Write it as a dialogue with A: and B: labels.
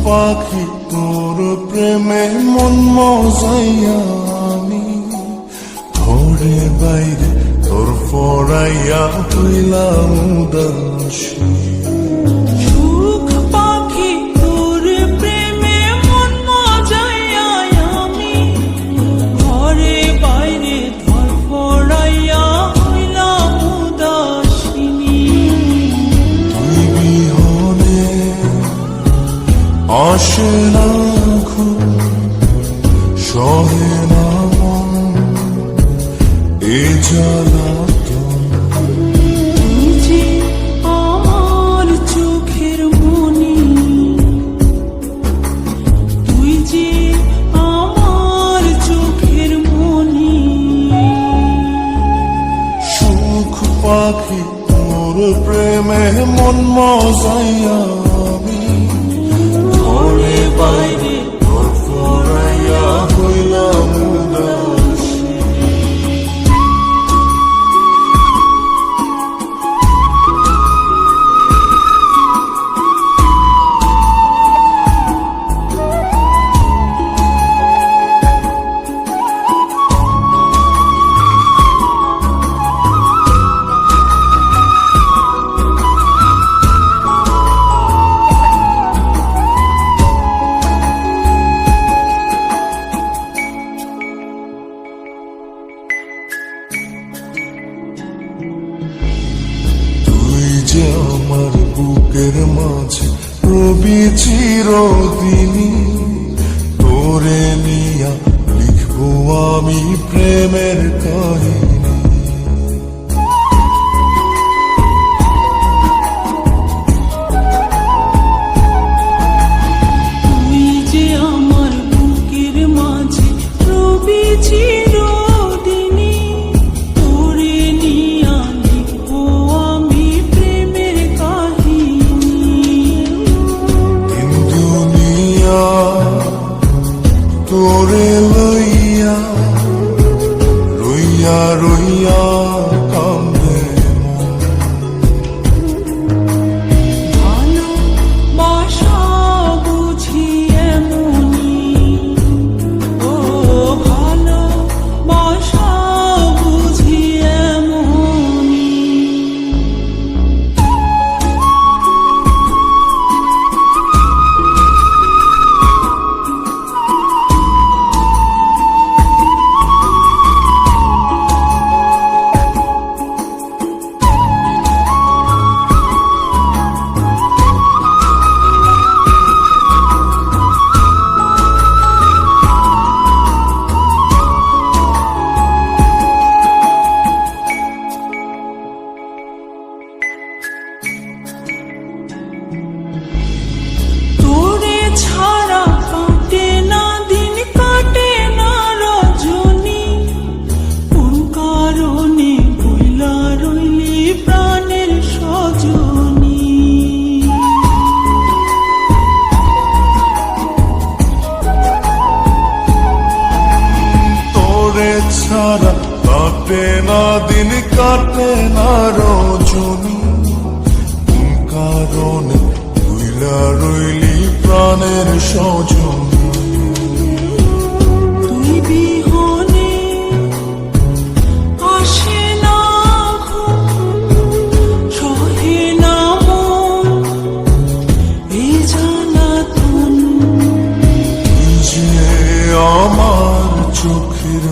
A: পাখি তোর প্রেমে মন মজাইয়া আমি ঘরে বাইরে তোর পড়াইয়া হইলাম উদাসী।
B: সুখ পাখি তোর প্রেমে মন মজাইয়া আমি ঘরে বাইরে তোর পড়াইয়া হইলাম উদাসিনী।
A: তুই বিহনে আসে না ঘুম, সহে না মন এ জ্বালাতন।
B: তুই যে আমার চোখের মনি, তুই যে আমার চোখের মনি।
A: সুখ পাখি তোর প্রেমে মন মজাইয়া আমি ঘরে বাইরে তোর পড়াইয়া হইলাম উদাসী। যে আমার বুকের মাঝে রবি চিরদিনই, তোরে নিয়া লিখবো আমি প্রেমের কাহিনী।
B: তুই যে আমার বুকের মাঝে রবি চিরদিনই, তোরে নিয়া লিখবো আমি প্রেমের কাহিনী।
A: দিন দুনিয়া তোরে লইয়া রইয়া রইয়া কান্দে মন।
B: ভালোবাসা বুঝি এমনি, ও ভালোবাসা বুঝি এমনি। তোরে ছাড়া কাটে না দিন, কাটে না রজনী। কোন কারণে ভুইলা রইলি প্রাণের সজনী।
A: তোরে ছাড়া কাটে না দিন, কাটে না রজনী। কোন কারণে ভুইলা রইলি প্রাণের সজনী।
B: তুই বিহনে আসে না ঘুম, সহে না মন এই জ্বালাতন।
A: তুই যে আমার চোখের